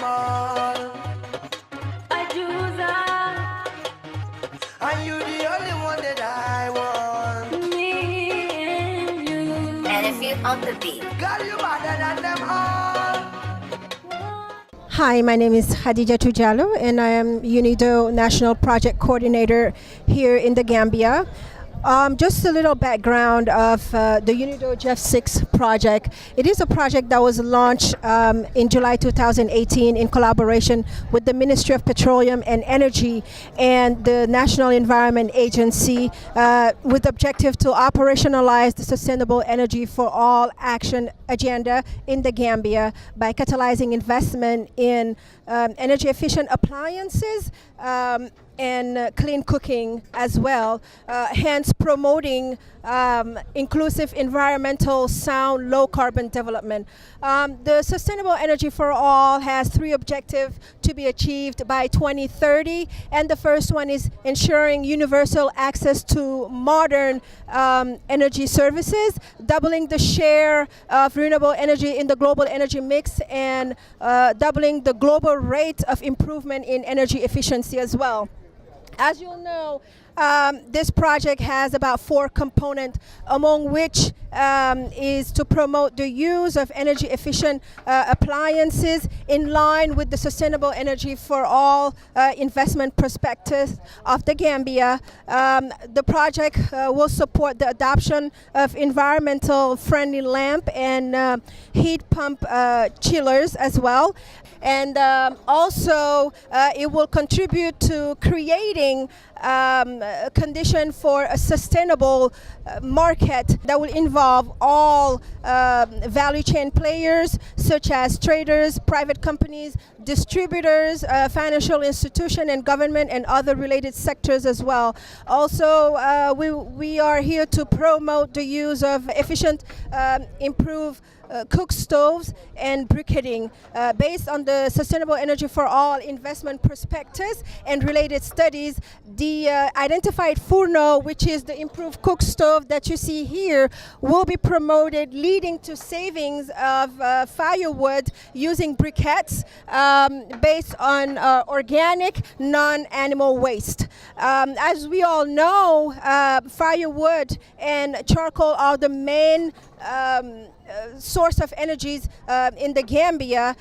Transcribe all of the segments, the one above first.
all. Are you the only one that I want? Me and you. And if you on the beat. Girl, you better than them all. Hi, my name is Khadija Tujalo, and I am UNIDO National Project Coordinator here in the Gambia. Just a little background of the UNIDO GEF 6 project. It is a project that was launched in July 2018 in collaboration with the Ministry of Petroleum and Energy and the National Environment Agency with the objective to operationalize the Sustainable Energy for All action agenda in the Gambia by catalyzing investment in energy efficient appliances and clean cooking as well, hence promoting inclusive, environmental, sound, low carbon development. The Sustainable Energy for All has 3 objectives to be achieved by 2030, and the first one is ensuring universal access to modern energy services, doubling the share of renewable energy in the global energy mix, and doubling the global rate of improvement in energy efficiency as well. As you'll know, this project has about 4 components, among which is to promote the use of energy efficient appliances in line with the Sustainable Energy for All investment perspective of the Gambia. The project will support the adoption of environmental friendly lamp and heat pump chillers as well. And also it will contribute to creating a condition for a sustainable market that will involve all value chain players such as traders, private companies, distributors, financial institutions, and government and other related sectors as well. Also, we are here to promote the use of efficient, improved cook stoves and briquetting based on the Sustainable Energy for All investment prospectus and related studies. The identified Furno, which is the improved cook stove that you see here, will be promoted, leading to savings of firewood using briquettes based on organic non-animal waste. As we all know, firewood and charcoal are the main source of energies in the Gambia,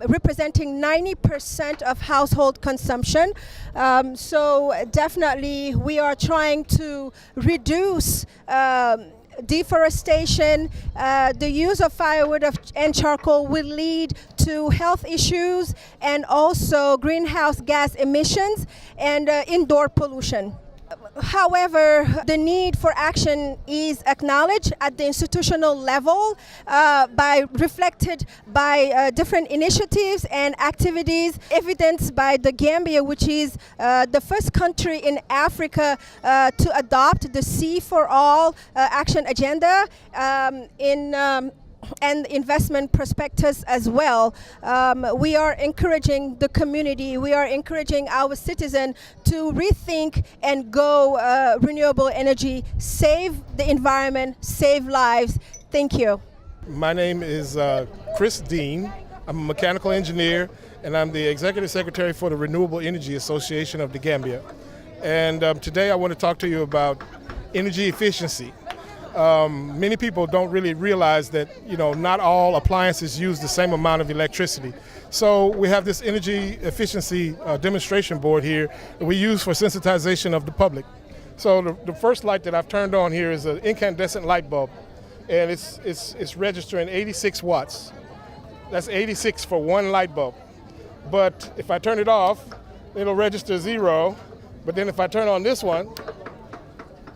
representing 90% of household consumption. So definitely we are trying to reduce deforestation. The use of firewood and charcoal will lead to health issues and also greenhouse gas emissions and indoor pollution. However, the need for action is acknowledged at the institutional level reflected by different initiatives and activities evidenced by the Gambia, which is the first country in Africa to adopt the C for All action agenda and investment prospectus as well. We are encouraging the community, we are encouraging our citizens to rethink and go renewable energy, save the environment, save lives. Thank you. My name is Chris Dean. I'm a mechanical engineer and I'm the Executive Secretary for the Renewable Energy Association of the Gambia. And today I want to talk to you about energy efficiency. Many people don't really realize that, not all appliances use the same amount of electricity. So we have this energy efficiency demonstration board here that we use for sensitization of the public. So the first light that I've turned on here is an incandescent light bulb, and it's registering 86 watts. That's 86 for one light bulb. But if I turn it off, it'll register 0. But then if I turn on this one,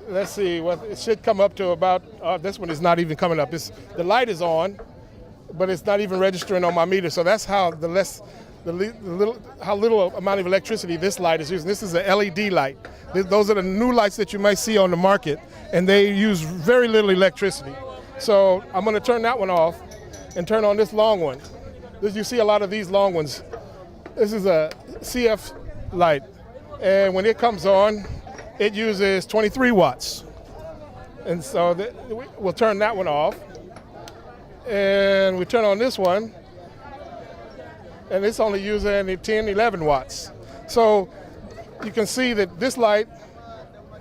let's see, it should come up to about, this one is not even coming up. The light is on, but it's not even registering on my meter. So that's how how little amount of electricity this light is using. This is an LED light. Those are the new lights that you might see on the market, and they use very little electricity. So I'm going to turn that one off and turn on this long one. You see a lot of these long ones. This is a CF light, and when it comes on, it uses 23 watts. And so we'll turn that one off. And we turn on this one. and it's only using 10, 11 watts. So you can see that this light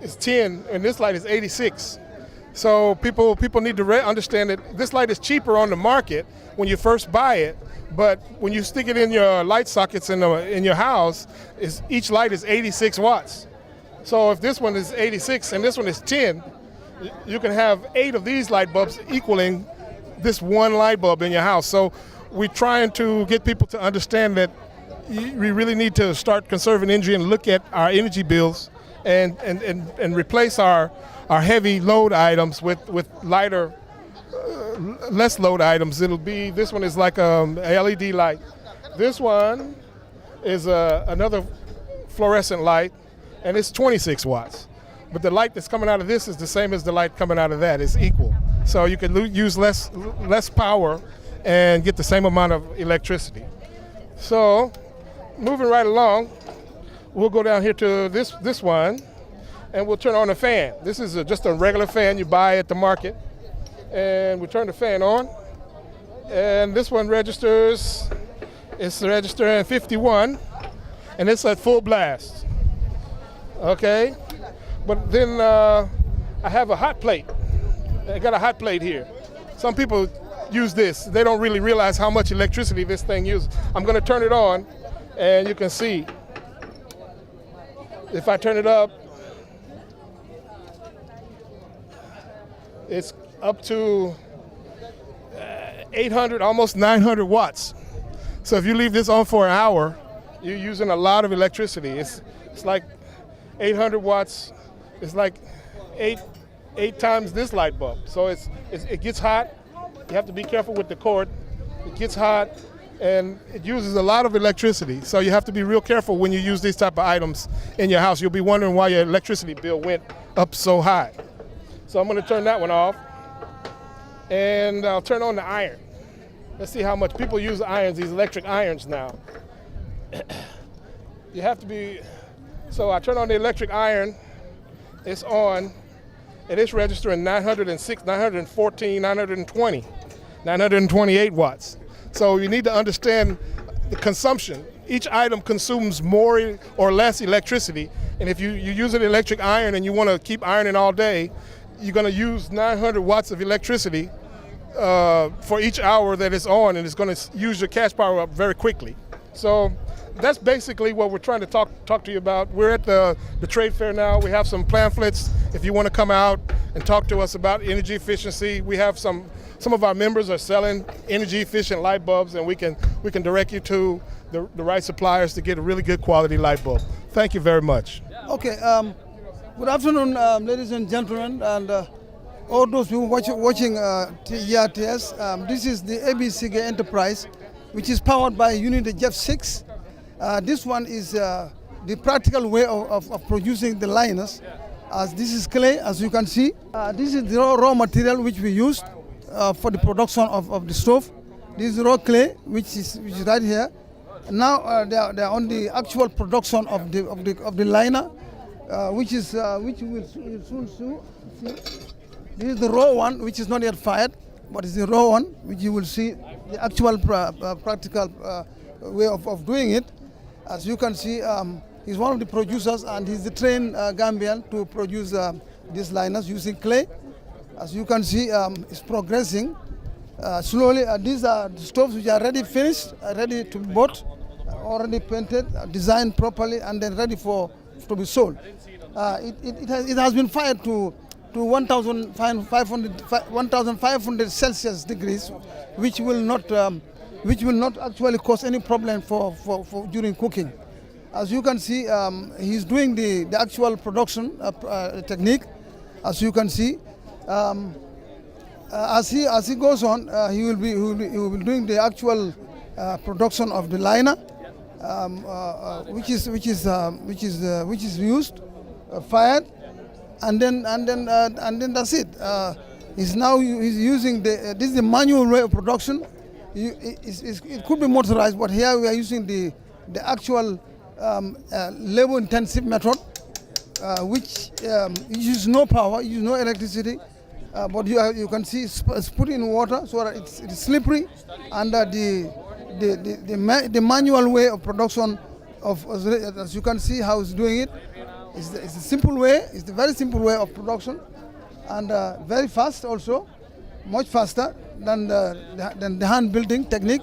is 10 and this light is 86. So people need to understand that this light is cheaper on the market when you first buy it, but when you stick it in your light sockets in your house, each light is 86 watts. So if this one is 86 and this one is 10, you can have 8 of these light bulbs equaling this one light bulb in your house. So we're trying to get people to understand that we really need to start conserving energy and look at our energy bills and replace our heavy load items with lighter, less load items. It'll be, this one is like a LED light. This one is another fluorescent light, and it's 26 watts. But the light that's coming out of this is the same as the light coming out of that. It's equal. So you can use less power and get the same amount of electricity. So moving right along, we'll go down here to this one, and we'll turn on the fan. This is just a regular fan you buy at the market. And we turn the fan on, and this one registers, it's registering 51, and it's at full blast. Okay, but then I have a hot plate. I got a hot plate here. Some people use this. They don't really realize how much electricity this thing uses. I'm going to turn it on, and you can see. If I turn it up, it's up to 800, almost 900 watts. So if you leave this on for an hour, you're using a lot of electricity. It's like 800 watts. It's like eight times this light bulb. So it gets hot. You have to be careful with the cord. It gets hot, and it uses a lot of electricity. So you have to be real careful when you use these type of items in your house. You'll be wondering why your electricity bill went up so high. So I'm going to turn that one off, and I'll turn on the iron. Let's see how much people use irons, these electric irons now. You have to be, so I turn on the electric iron, it's on, and it's registering 906, 914, 920, 928 watts. So you need to understand the consumption. Each item consumes more or less electricity, and if you use an electric iron and you want to keep ironing all day, you're going to use 900 watts of electricity for each hour that it's on, and it's going to use your cash power up very quickly. So that's basically what we're trying to talk to you about. We're at the trade fair now. We have some pamphlets if you want to come out and talk to us about energy efficiency. We have some of our members are selling energy efficient light bulbs, and we can direct you to the right suppliers to get a really good quality light bulb. Thank you very much. Okay. Good afternoon, ladies and gentlemen, and all those who watching GRTS. This is the GCCI enterprise, which is powered by UNIDO GEF 6. This one is the practical way of producing the liners. As this is clay, as you can see. This is the raw material which we used for the production of the stove. This is raw clay, which is right here. Now they are on the actual production of the liner. Which you will soon see. This is the raw one, which is not yet fired, but it's the raw one, which you will see the actual practical way of doing it. As you can see, he's one of the producers, and he's the trained Gambian to produce these liners using clay. As you can see, it's progressing slowly. These are the stoves which are ready finished, ready to be bought, already painted, designed properly, and then ready to be sold. It has been fired to 1,500 Celsius degrees, which will not actually cause any problem for during cooking. As you can see, he's doing the actual production technique. As you can see, as he goes on, he will be doing the actual production of the liner, which is used, fired, and then that's it. He's using this is the manual way of production. It could be motorized, but here we are using the actual labor-intensive method, which uses no power, uses no electricity, but you can see it's put in water so that it's slippery under the the manual way of production as you can see how it's doing it. It's a simple way. It's a very simple way of production, and very fast also, much faster than the hand building technique.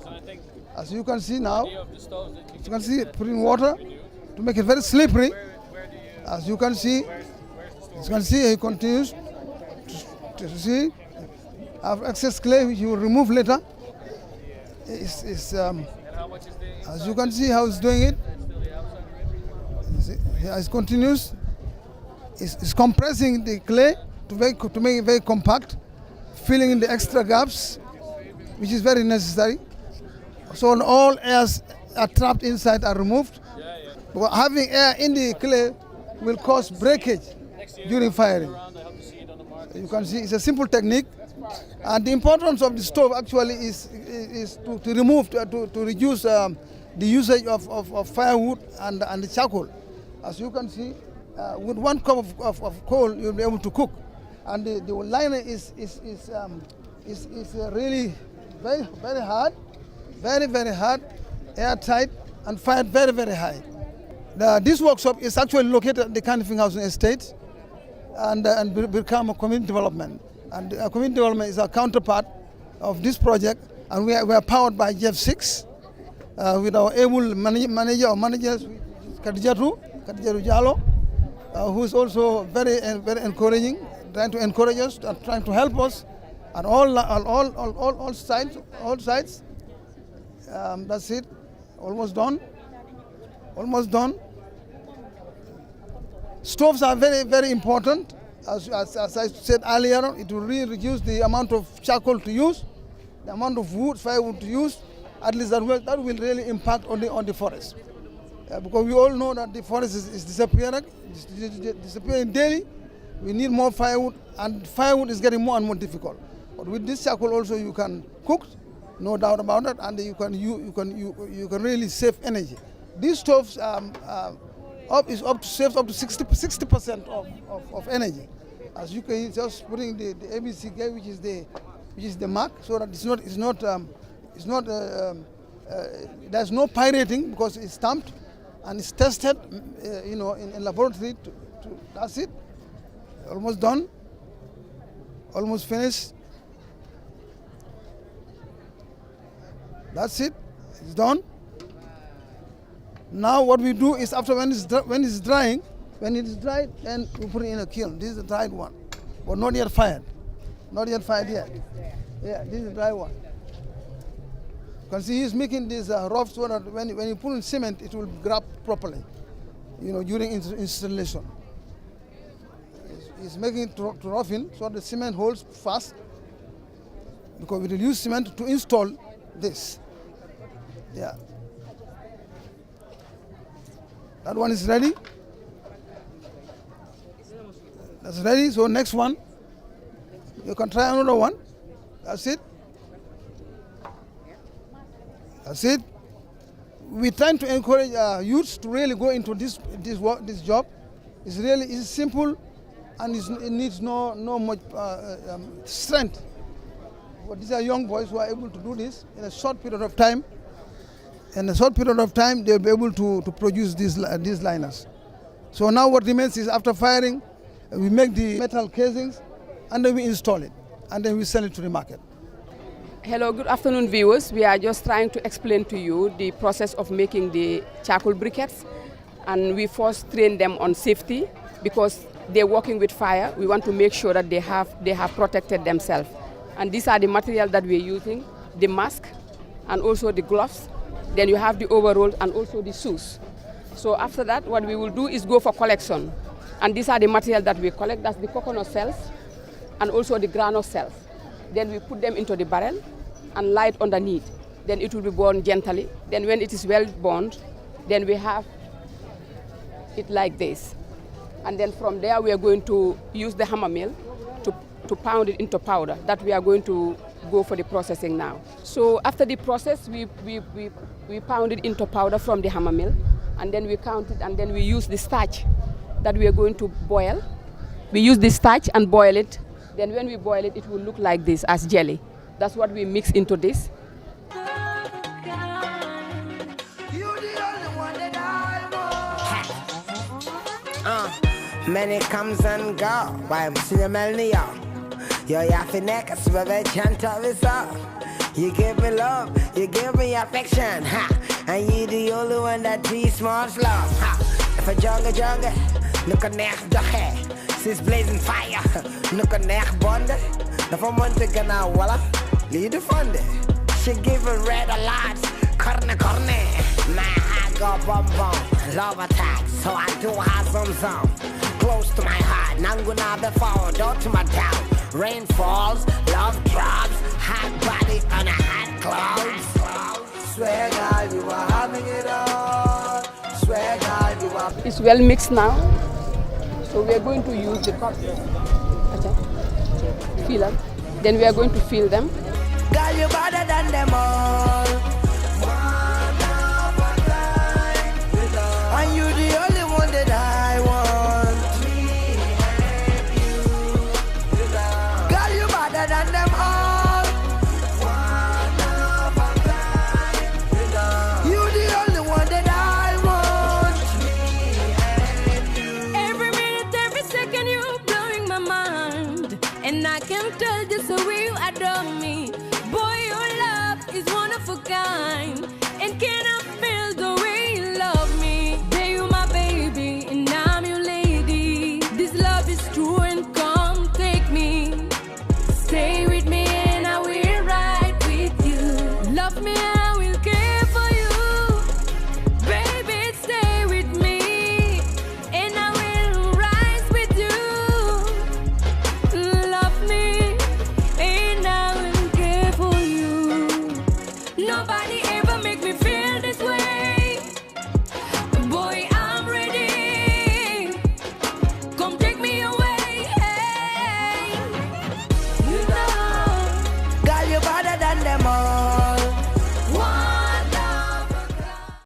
As you can see now, you can see putting water to make it very slippery. As you can see, he continues to see. Have excess clay which you will remove later. As you can see how he's doing it. It continues. It's compressing the clay to make it very compact, filling in the extra gaps, which is very necessary. So all airs are trapped inside are removed. But having air in the clay will cause breakage during firing. You can see it's a simple technique. And the importance of the stove actually is to remove, to reduce the usage of firewood and the charcoal. As you can see, with 1 cup of coal, you'll be able to cook. And the liner is really very, very hard, very hard, airtight, and fired very, very high. This workshop is actually located at the Canifing Housing Estate and become a community development. And community development is our counterpart of this project, and we are powered by GEF 6 with our able managers, Khadijatu Jallo, who is also very encouraging, trying to encourage us, trying to help us at all sides. That's it. Almost done. Stoves are very, very important. As I said earlier, it will really reduce the amount of charcoal to use, the amount of firewood to use. At least that will really impact on the forest. Because we all know that the forest is disappearing daily. We need more firewood, and firewood is getting more and more difficult. But with this charcoal also you can cook, no doubt about that, and you can really save energy. These stoves saves up to 60% of energy. As you can just putting the ABC gate, which is the mark, so that there's no pirating because it's stamped and it's tested, in laboratory. That's it. Almost done. Almost finished. That's it. It's done. Now what we do is after when it's drying, when it is dried, then we put it in a kiln. This is the dried one, but not yet fired. Not yet fired yet. Yeah, this is the dry one. You can see he's making this rough so that when you put in cement, it will grab properly, during installation. He's making it to rough in so the cement holds fast, because we will use cement to install this. Yeah. That one is ready. That's ready. So next one, you can try another one. That's it. That's it. We're trying to encourage youths to really go into this job. It's simple, and it needs no much strength. But these are young boys who are able to do this in a short period of time. In a short period of time, they'll be able to produce these liners. So now what remains is after firing, we make the metal casings, and then we install it, and then we sell it to the market. Hello, good afternoon, viewers. We are just trying to explain to you the process of making the charcoal briquettes, and we first train them on safety because they're working with fire. We want to make sure that they have protected themselves, and these are the material that we're using: the mask, and also the gloves. Then you have the overalls and also the shoes. So after that, what we will do is go for collection, and these are the material that we collect. That's the coconut cells, and also the granite cells. Then we put them into the barrel and light underneath. Then it will be burned gently. Then when it is well burned, then we have it like this. And then from there we are going to use the hammer mill to pound it into powder that we are going to go for the processing now. So after the process, we pound it into powder from the hammer mill, and then we count it, and then we use the starch that we are going to boil. We use the starch and boil it. Then when we boil it, it will look like this as jelly. That's what we mix into this. Many comes and go. Why see the melody? Yo, ya finneck, so they chant of it up. You give me love, you give me affection, ha. And you the only one that treats small love, ha. If a jungle, look a neck the hair. She's blazing fire, look a neck bonder. The for one to get now, voila, lead the fund. She give a red a lot, corner. My heart go bum, love attack, so I do have some. Close to my heart, now I'm gonna be forward, out to my town. Rain falls, love drops, hot body on a hot clouds. Swear God, you are having it all. Swear God, you are. It's well mixed now, so we are going to use the cup. Feel them. Then we are going to fill them. Girl, you better than them all. And you the only one that I want. Girl, you better than them all. You the only one that I want. Every minute, every second, you're blowing my mind. And I can tell just the way you adore me. Boy, your love is one of a kind. And cannot feel the way you love me. Say you my baby, and I'm your lady. This love is true, and come take me. Stay with me, and I will ride with you. Love me, I will care for you. Baby, stay with me, and I will rise with you. Love me, and I will care for you. Nobody ever